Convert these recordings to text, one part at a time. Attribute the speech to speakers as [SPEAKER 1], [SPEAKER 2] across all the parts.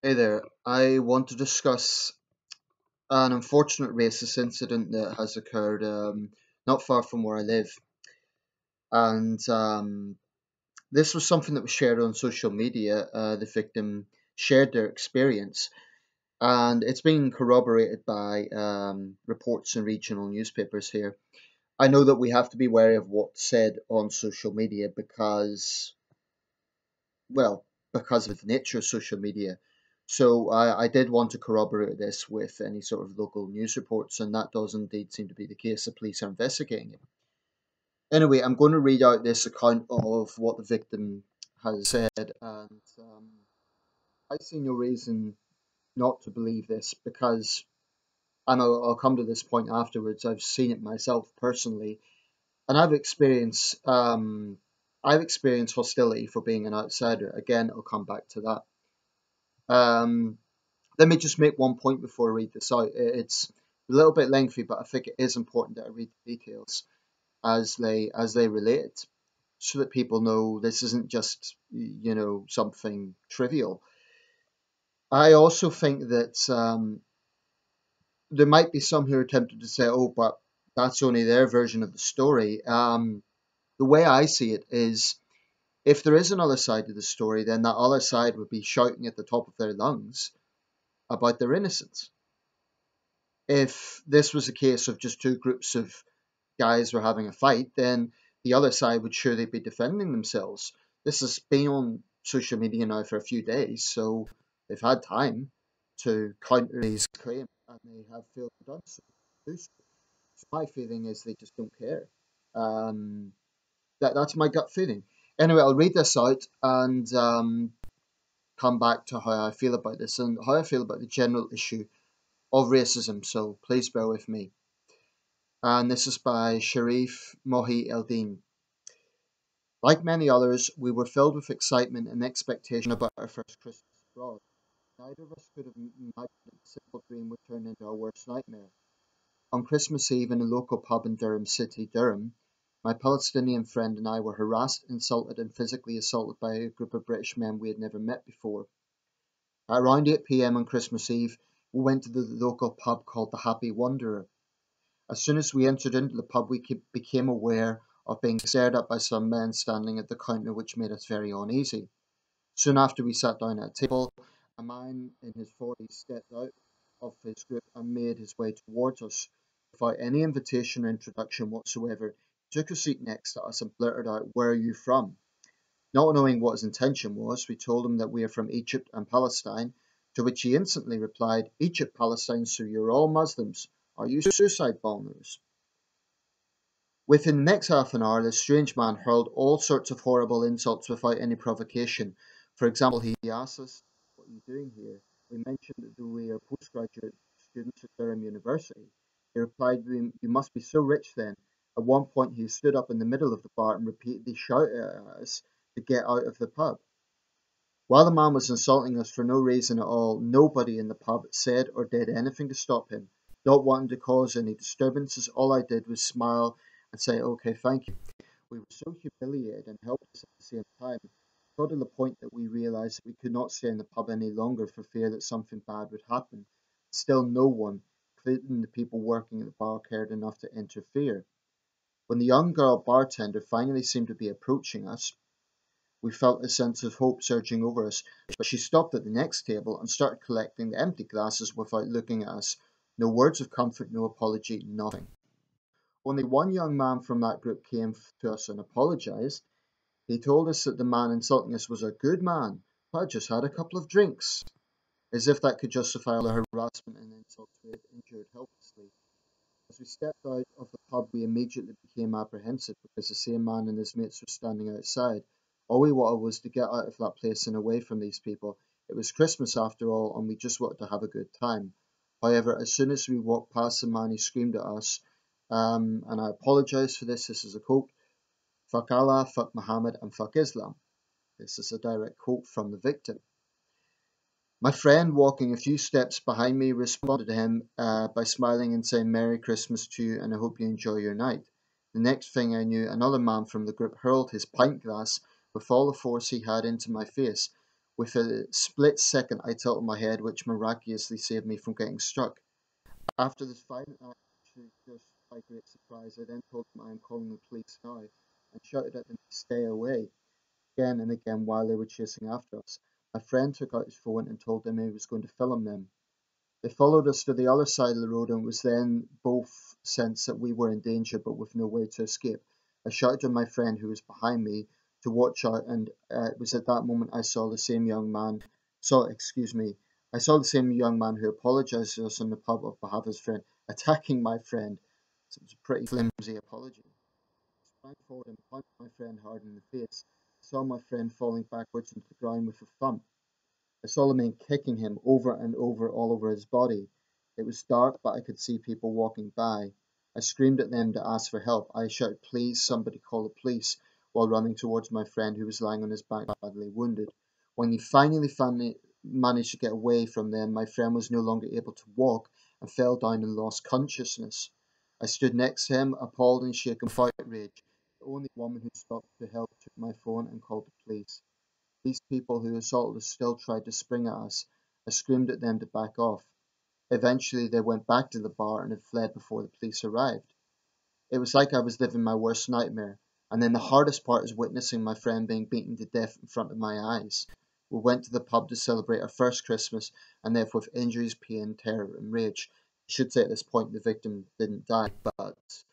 [SPEAKER 1] Hey there. I want to discuss an unfortunate racist incident that has occurred not far from where I live. And this was something that was shared on social media. The victim shared their experience, and it's been corroborated by reports in regional newspapers here. I know that we have to be wary of what's said on social media well, because of the nature of social media. So I did want to corroborate this with any sort of local news reports, and that does indeed seem to be the case. The police are investigating it. Anyway, I'm going to read out this account of what the victim has said, and I see no reason not to believe this because, and I'll come to this point afterwards. I've seen it myself personally, and I've experienced hostility for being an outsider. Again, I'll come back to that. Um, Let me just make one point before I read this out. It's a little bit lengthy, but I think it is important that I read the details as they relate it, so that people know this isn't just something trivial. I also think that there might be some who are tempted to say, "Oh, but that's only their version of the story." The way I see it is, if there is another side to the story, then that other side would be shouting at the top of their lungs about their innocence. If this was a case of just two groups of guys were having a fight, then the other side would surely be defending themselves. This has been on social media now for a few days, so they've had time to counter these claims, and they have failed to do so. So my feeling is they just don't care. Um, that's my gut feeling. Anyway, I'll read this out and come back to how I feel about this and how I feel about the general issue of racism. So please bear with me. And this is by Sharif Mohi Eldin. Like many others, we were filled with excitement and expectation about our first Christmas abroad. Neither of us could have imagined that the simple dream would turn into our worst nightmare. On Christmas Eve in a local pub in Durham City, Durham, my Palestinian friend and I were harassed, insulted, and physically assaulted by a group of British men we had never met before. At around 8 p.m. on Christmas Eve, we went to the local pub called the Happy Wanderer. As soon as we entered into the pub, we became aware of being stared at by some men standing at the counter, which made us very uneasy. Soon after we sat down at a table, a man in his 40s stepped out of his group and made his way towards us. Without any invitation or introduction whatsoever, he took a seat next to us and blurted out, "Where are you from?" Not knowing what his intention was, we told him that we are from Egypt and Palestine, to which he instantly replied, "Egypt, Palestine, so you're all Muslims. Are you suicide bombers?" Within the next half an hour, this strange man hurled all sorts of horrible insults without any provocation. For example, he asked us, "What are you doing here?" We mentioned that we are postgraduate students at Durham University. He replied, "You must be so rich then." At one point, he stood up in the middle of the bar and repeatedly shouted at us to get out of the pub. While the man was insulting us for no reason at all, nobody in the pub said or did anything to stop him. Not wanting to cause any disturbances, all I did was smile and say, "Okay, thank you." We were so humiliated and helpless at the same time, got to the point that we realised that we could not stay in the pub any longer for fear that something bad would happen. Still, no one, including the people working at the bar, cared enough to interfere. When the young girl bartender finally seemed to be approaching us, we felt a sense of hope surging over us, but she stopped at the next table and started collecting the empty glasses without looking at us. No words of comfort, no apology, nothing. Only one young man from that group came to us and apologised. He told us that the man insulting us was a good man who had just had a couple of drinks, as if that could justify all the harassment and insults we had endured helplessly. As we stepped out of the pub, we immediately became apprehensive because the same man and his mates were standing outside. All we wanted was to get out of that place and away from these people. It was Christmas after all, and we just wanted to have a good time. However, as soon as we walked past the man, he screamed at us, and I apologise for this. This is a quote: "Fuck Allah, fuck Muhammad, and fuck Islam." This is a direct quote from the victim. My friend, walking a few steps behind me, responded to him by smiling and saying, "Merry Christmas to you, and I hope you enjoy your night." The next thing I knew, another man from the group hurled his pint glass with all the force he had into my face. With a split second, I tilted my head, which miraculously saved me from getting struck. After this violent act, actually just by great surprise, I then told them I am calling the police now and shouted at them to stay away again and again while they were chasing after us. My friend took out his phone and told them he was going to film them. They followed us to the other side of the road and it was then both sensed that we were in danger but with no way to escape. I shouted to my friend who was behind me to watch out and it was at that moment I saw the same young man, I saw the same young man who apologised to us in the pub on behalf of his friend, attacking my friend. So it was a pretty flimsy apology. I sprang forward and punched my friend hard in the face. I saw my friend falling backwards into the ground with a thump. I saw the men kicking him over and over all over his body. It was dark, but I could see people walking by. I screamed at them to ask for help. I shouted, "Please, somebody call the police," while running towards my friend who was lying on his back badly wounded. When he finally managed to get away from them, my friend was no longer able to walk and fell down and lost consciousness. I stood next to him, appalled and shaken with outrage. The only woman who stopped to help took my phone and called the police. These people who assaulted us still tried to spring at us. I screamed at them to back off. Eventually, they went back to the bar and had fled before the police arrived. It was like I was living my worst nightmare. And then the hardest part is witnessing my friend being beaten to death in front of my eyes. We went to the pub to celebrate our first Christmas and left with injuries, pain, terror, and rage. I should say at this point the victim didn't die, but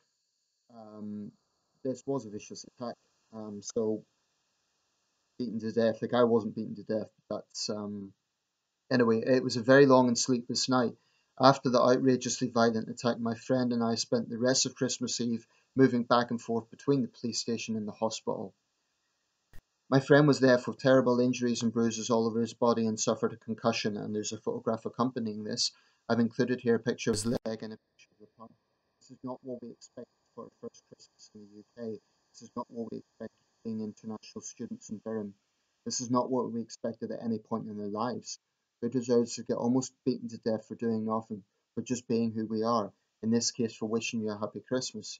[SPEAKER 1] um, this was a vicious attack. So beaten to death. The guy wasn't beaten to death. That's Anyway. It was a very long and sleepless night. After the outrageously violent attack, my friend and I spent the rest of Christmas Eve moving back and forth between the police station and the hospital. My friend was left with terrible injuries and bruises all over his body and suffered a concussion, and there's a photograph accompanying this. I've included here a picture of his leg and a picture of the pub. This is not what we expected for our first Christmas in the UK. This is not what we expected being international students in Durham. This is not what we expected at any point in their lives. We deserve to get almost beaten to death for doing nothing, for just being who we are, in this case for wishing you a happy Christmas.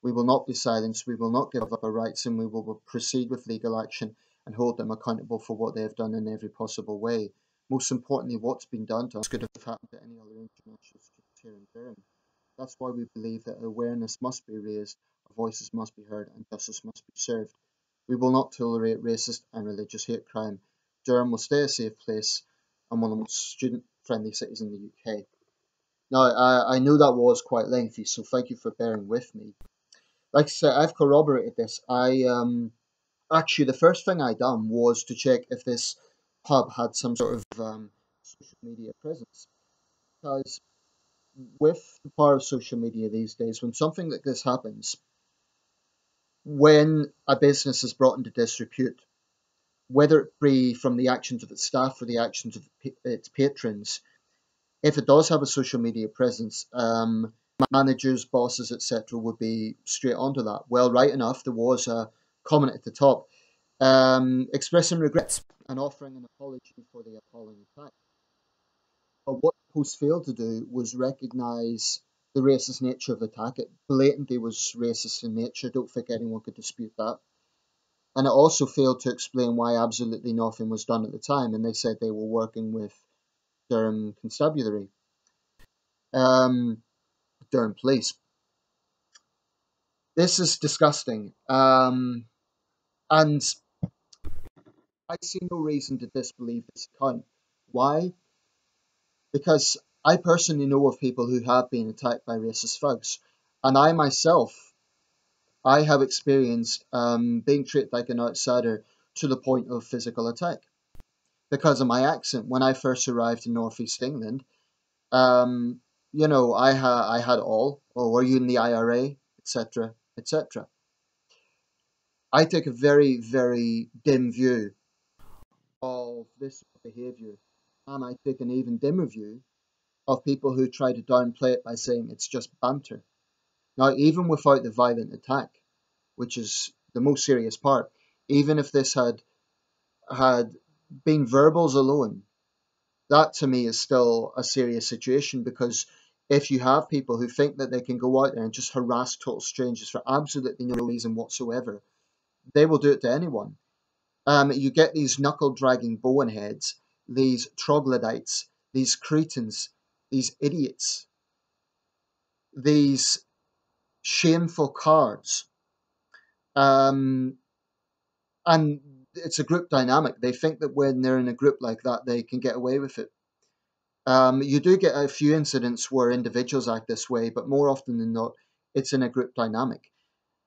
[SPEAKER 1] We will not be silenced, we will not give up our rights, and we will proceed with legal action and hold them accountable for what they have done in every possible way. Most importantly, what's been done to us could have happened to any other international students here in Durham. That's why we believe that awareness must be raised, our voices must be heard, and justice must be served. We will not tolerate racist and religious hate crime. Durham will stay a safe place and one of the most student-friendly cities in the UK. Now, I know that was quite lengthy, so thank you for bearing with me. Like I said, I've corroborated this. I Actually, the first thing I done was to check if this pub had some sort of social media presence, because with the power of social media these days, when something like this happens, when a business is brought into disrepute, whether it be from the actions of its staff or the actions of its patrons, if it does have a social media presence, managers, bosses, etc., would be straight onto that. Well, right enough, there was a comment at the top expressing regrets and offering an apology for the appalling attack. But what the post failed to do was recognise the racist nature of the attack. It blatantly was racist in nature. Don't think anyone could dispute that. And it also failed to explain why absolutely nothing was done at the time. And they said they were working with Durham Constabulary, um, Durham Police. This is disgusting. And I see no reason to disbelieve this account. Why? Because I personally know of people who have been attacked by racist thugs. And I myself, I have experienced being treated like an outsider to the point of physical attack. Because of my accent, when I first arrived in northeast England, um, I had all, or were you in the IRA, etc., etc. I take a very, very dim view of this behaviour, and I take an even dimmer view of people who try to downplay it by saying it's just banter. Now, even without the violent attack, which is the most serious part, even if this had been verbals alone, that to me is still a serious situation, because if you have people who think that they can go out there and just harass total strangers for absolutely no reason whatsoever, they will do it to anyone. You get these knuckle dragging boneheads, these troglodytes, these cretins, these idiots, these shameful cards. Um, and it's a group dynamic. They think that when they're in a group like that, they can get away with it. You do get a few incidents where individuals act this way, but more often than not, it's in a group dynamic.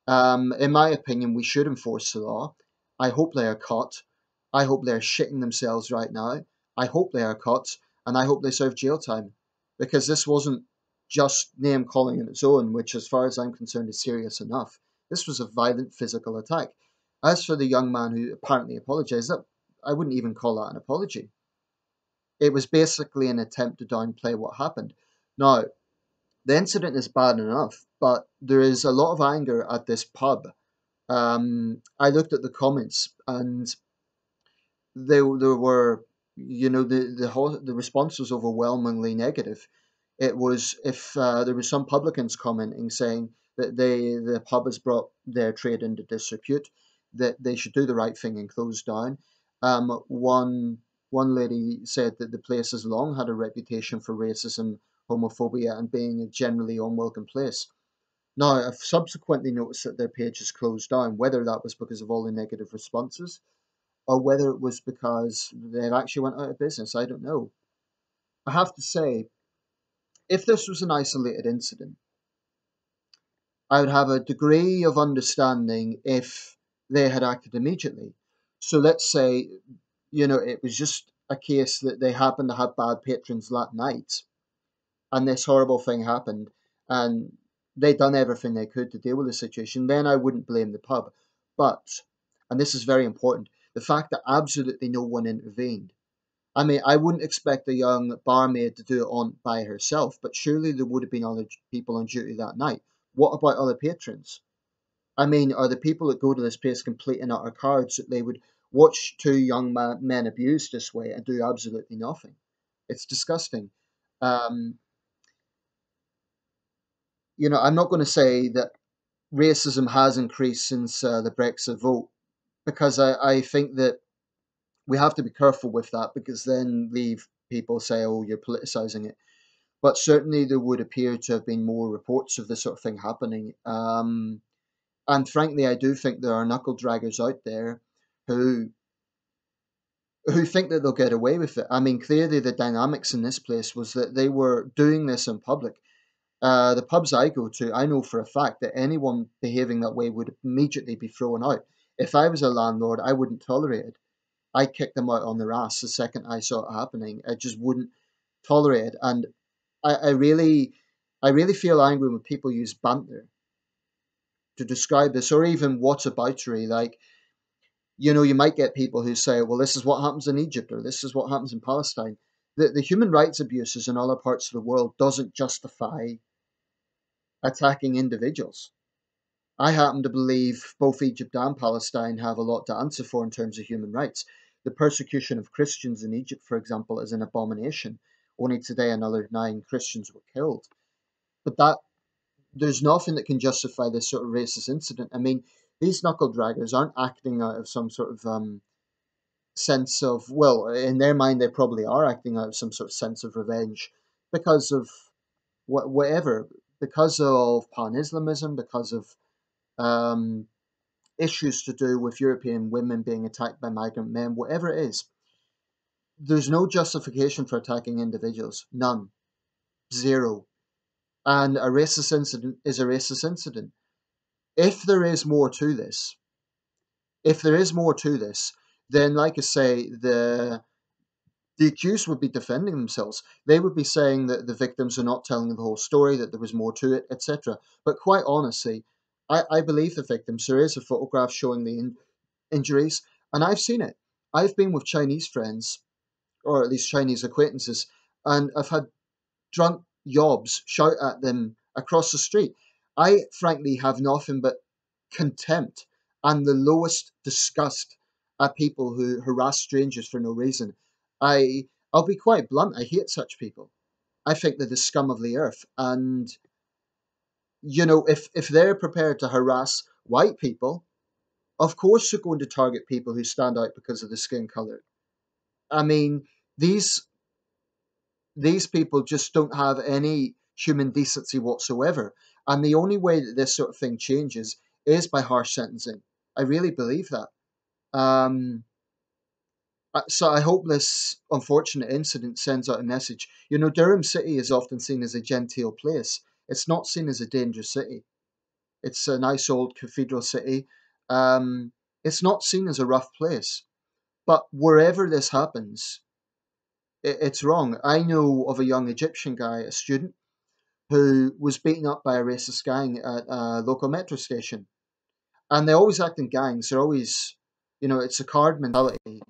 [SPEAKER 1] In my opinion, we should enforce the law. I hope they are caught. I hope they're shitting themselves right now. I hope they are caught, and I hope they serve jail time, because this wasn't just name calling on its own, which, as far as I'm concerned, is serious enough. This was a violent physical attack. As for the young man who apparently apologized, that I wouldn't even call that an apology. It was basically an attempt to downplay what happened. Now, the incident is bad enough, but there is a lot of anger at this pub. I looked at the comments, and there were, the response was overwhelmingly negative. It was, if there was some publicans commenting saying that the pub has brought their trade into disrepute, that they should do the right thing and close down. One lady said that the place has long had a reputation for racism, homophobia, and being a generally unwelcome place. Now, I've subsequently noticed that their page is closed down. Whether that was because of all the negative responses or whether it was because they've actually went out of business, I don't know. I have to say, if this was an isolated incident, I would have a degree of understanding if they had acted immediately. So let's say, it was just a case that they happened to have bad patrons that night, and this horrible thing happened, and they'd done everything they could to deal with the situation, then I wouldn't blame the pub. But, and this is very important, the fact that absolutely no one intervened. I mean, I wouldn't expect a young barmaid to do it on by herself, but surely there would have been other people on duty that night. What about other patrons? I mean, are the people that go to this place complete and utter cards that they would watch two young men abused this way and do absolutely nothing? It's disgusting. Um, I'm not going to say that racism has increased since the Brexit vote, because I think that we have to be careful with that, because then leave people say, oh, you're politicizing it. But certainly there would appear to have been more reports of this sort of thing happening. And frankly, I do think there are knuckle draggers out there who who think that they'll get away with it. I mean, clearly the dynamics in this place was that they were doing this in public. The pubs I go to, I know for a fact that anyone behaving that way would immediately be thrown out. If I was a landlord, I wouldn't tolerate it. I'd kick them out on their ass the second I saw it happening. I just wouldn't tolerate it. And I, I really, I really feel angry when people use banter to describe this, or even whataboutery. Like, you might get people who say, well, this is what happens in Egypt, or this is what happens in Palestine. The human rights abuses in other parts of the world doesn't justify attacking individuals. I happen to believe both Egypt and Palestine have a lot to answer for in terms of human rights. The persecution of Christians in Egypt, for example, is an abomination. Only today, another 9 Christians were killed. But there's nothing that can justify this sort of racist incident. I mean, these knuckle draggers aren't acting out of some sort of sense of, well, in their mind, they probably are acting out of some sort of sense of revenge because of whatever, because of pan Islamism, because of um, issues to do with European women being attacked by migrant men, whatever it is. There's no justification for attacking individuals. None. Zero. And a racist incident is a racist incident. If there is more to this, if there is more to this, then, like I say, the accused would be defending themselves. They would be saying that the victims are not telling the whole story, that there was more to it, etc. But quite honestly, I believe the victims. There is a photograph showing the injuries, and I've seen it. I've been with Chinese friends, or at least Chinese acquaintances, and I've had drunk yobs shout at them across the street. I frankly have nothing but contempt and the lowest disgust at people who harass strangers for no reason. I'll be quite blunt. I hate such people. I think they're the scum of the earth. And if they're prepared to harass white people, Of course, they're going to target people who stand out because of the skin color. I mean, these these people just don't have any human decency whatsoever. And the only way that this sort of thing changes is by harsh sentencing. I really believe that. Um, so I hope this unfortunate incident sends out a message. You know, Durham City is often seen as a genteel place. It's not seen as a dangerous city. It's a nice old cathedral city. Um, it's not seen as a rough place. But wherever this happens, it's wrong. I know of a young Egyptian guy, a student, who was beaten up by a racist gang at a local metro station. And they always act in gangs. They're always, it's a card mentality.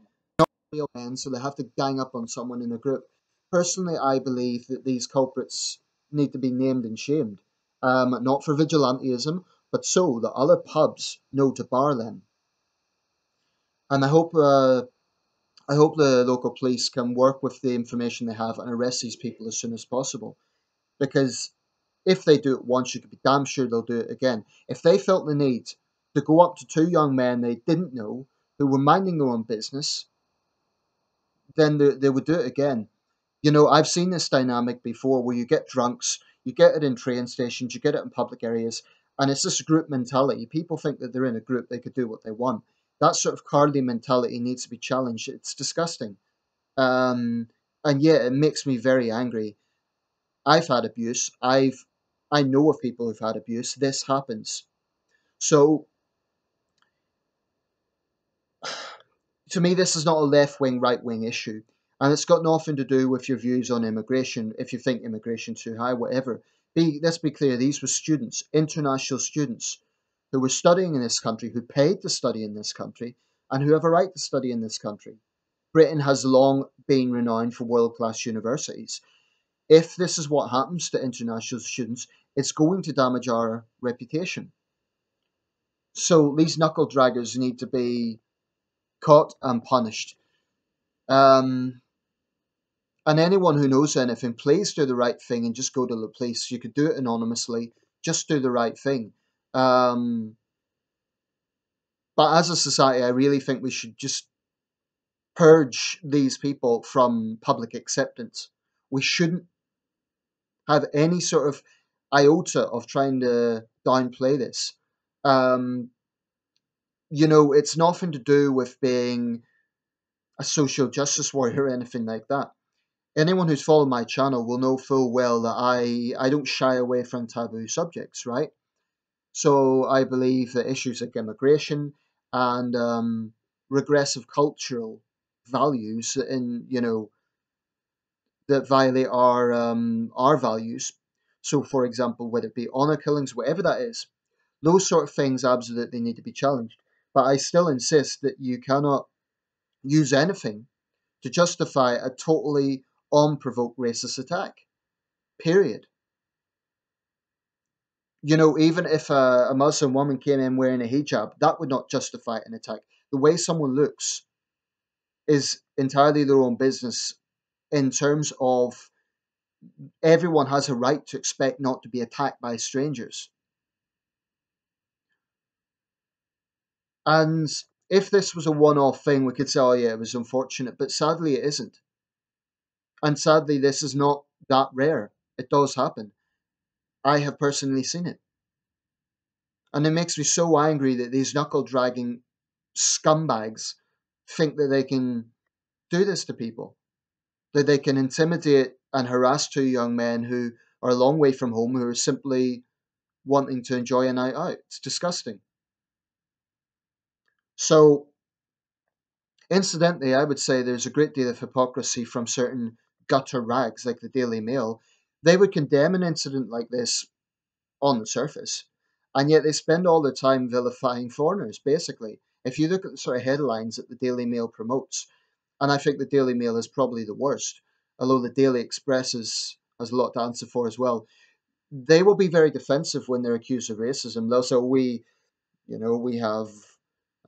[SPEAKER 1] Real men, so they have to gang up on someone in a group. Personally, I believe that these culprits need to be named and shamed, not for vigilantism, but so that other pubs know to bar them. And I hope the local police can work with the information they have and arrest these people as soon as possible. Because if they do it once, you can be damn sure they'll do it again. If they felt the need to go up to two young men they didn't know who were minding their own business, then they would do it again. You know, I've seen this dynamic before where you get drunks, you get it in train stations, you get it in public areas, and it's this group mentality. People think that they're in a group, they could do what they want. That sort of cowardly mentality needs to be challenged. It's disgusting. Um, and yeah, it makes me very angry. I've had abuse. I know of people who've had abuse. This happens. So to me, this is not a left wing, right wing issue. And it's got nothing to do with your views on immigration, if you think immigration too high, whatever. Let's be clear, these were students, international students, who were studying in this country, who paid to study in this country, and who have a right to study in this country. Britain has long been renowned for world class universities. If this is what happens to international students, it's going to damage our reputation. So these knuckle draggers need to be caught and punished. Um, and anyone who knows anything, please do the right thing and just go to the police. You could do it anonymously. Just do the right thing. Um, but as a society, I really think we should just purge these people from public acceptance. We shouldn't have any sort of iota of trying to downplay this. Um, it's nothing to do with being a social justice warrior or anything like that. Anyone who's followed my channel will know full well that I don't shy away from taboo subjects, right? So I believe that issues like immigration and regressive cultural values that violate our values. So, for example, whether it be honor killings, whatever that is, those sort of things absolutely need to be challenged. But I still insist that you cannot use anything to justify a totally unprovoked racist attack. Period. Even if a Muslim woman came in wearing a hijab, that would not justify an attack. The way someone looks is entirely their own business in terms of everyone has a right to expect not to be attacked by strangers. And if this was a one off thing, we could say, oh, yeah, it was unfortunate, but sadly, it isn't. And sadly, this is not that rare. It does happen. I have personally seen it. And it makes me so angry that these knuckle dragging scumbags think that they can do this to people, that they can intimidate and harass two young men who are a long way from home, who are simply wanting to enjoy a night out. It's disgusting. So, incidentally, I would say there's a great deal of hypocrisy from certain gutter rags like the Daily Mail. They would condemn an incident like this on the surface, and yet they spend all their time vilifying foreigners, basically. If you look at the sort of headlines that the Daily Mail promotes, and I think the Daily Mail is probably the worst, although the Daily Express has a lot to answer for as well. They will be very defensive when they're accused of racism. They'll say, we have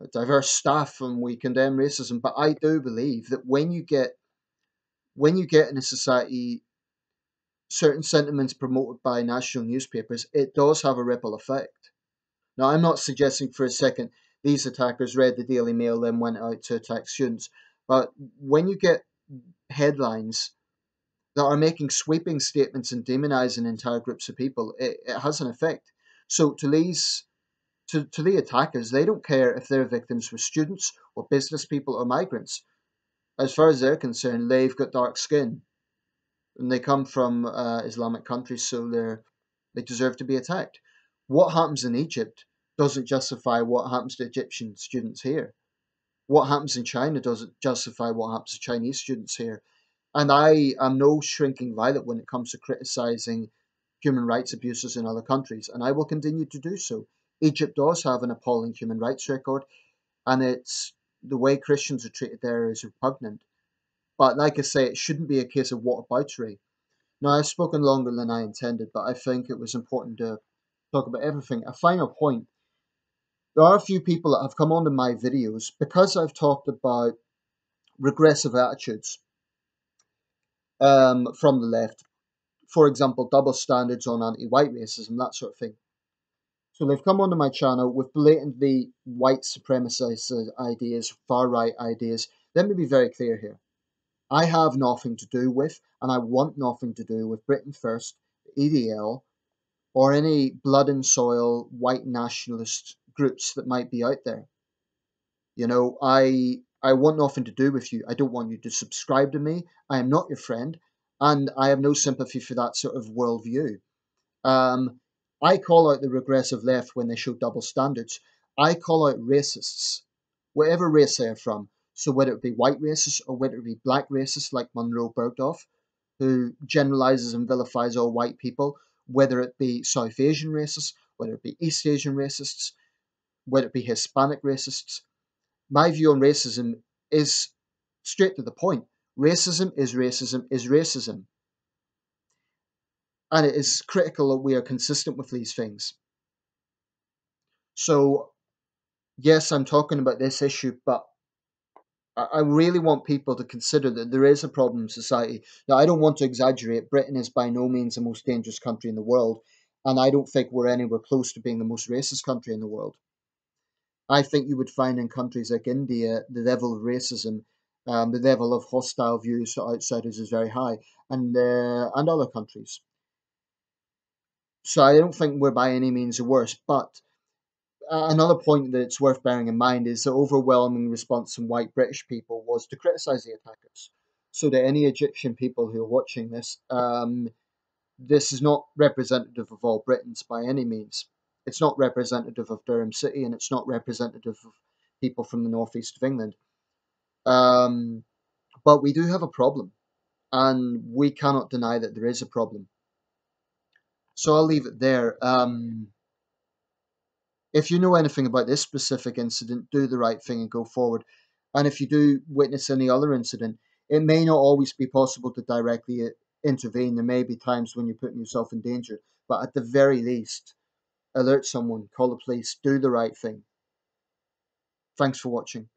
[SPEAKER 1] a diverse staff and we condemn racism. But I do believe that when you get in a society certain sentiments promoted by national newspapers, it does have a ripple effect. Now, I'm not suggesting for a second these attackers read the Daily Mail, then went out to attack students. But when you get headlines that are making sweeping statements and demonizing entire groups of people, it has an effect. So to the attackers, they don't care if their victims were students or business people or migrants. As far as they're concerned, they've got dark skin and they come from Islamic countries, so they deserve to be attacked. What happens in Egypt doesn't justify what happens to Egyptian students here. What happens in China doesn't justify what happens to Chinese students here. And I am no shrinking violet when it comes to criticizing human rights abuses in other countries, and I will continue to do so. Egypt does have an appalling human rights record, and it's the way Christians are treated there is repugnant. But like I say, it shouldn't be a case of whataboutery. Now, I've spoken longer than I intended, but I think it was important to talk about everything. A final point: there are a few people that have come onto my videos because I've talked about regressive attitudes from the left. For example, double standards on anti-white racism, that sort of thing. So they've come onto my channel with blatantly white supremacist ideas, far right ideas. Let me be very clear here. I have nothing to do with, and I want nothing to do with Britain First, EDL, or any blood and soil white nationalist groups that might be out there. You know, I want nothing to do with you. I don't want you to subscribe to me. I am not your friend, and I have no sympathy for that sort of worldview. Um, I call out the regressive left when they show double standards. I call out racists, whatever race they are from. So whether it be white racists or whether it be black racists like Monroe Bergdorf, who generalizes and vilifies all white people, whether it be South Asian racists, whether it be East Asian racists, whether it be Hispanic racists. My view on racism is straight to the point. Racism is racism is racism. And it is critical that we are consistent with these things. So, yes, I'm talking about this issue, but I really want people to consider that there is a problem in society. Now, I don't want to exaggerate. Britain is by no means the most dangerous country in the world, and I don't think we're anywhere close to being the most racist country in the world. I think you would find in countries like India the level of racism, the level of hostile views to outsiders is very high, and other countries. So I don't think we're by any means the worst, but another point that it's worth bearing in mind is the overwhelming response from white British people was to criticise the attackers. So that any Egyptian people who are watching this, this is not representative of all Britons by any means. It's not representative of Durham City, and it's not representative of people from the northeast of England. Um, but we do have a problem, and we cannot deny that there is a problem. So I'll leave it there. If you know anything about this specific incident, do the right thing and go forward. And if you do witness any other incident, it may not always be possible to directly intervene. There may be times when you're putting yourself in danger. But at the very least, alert someone, call the police, do the right thing. Thanks for watching.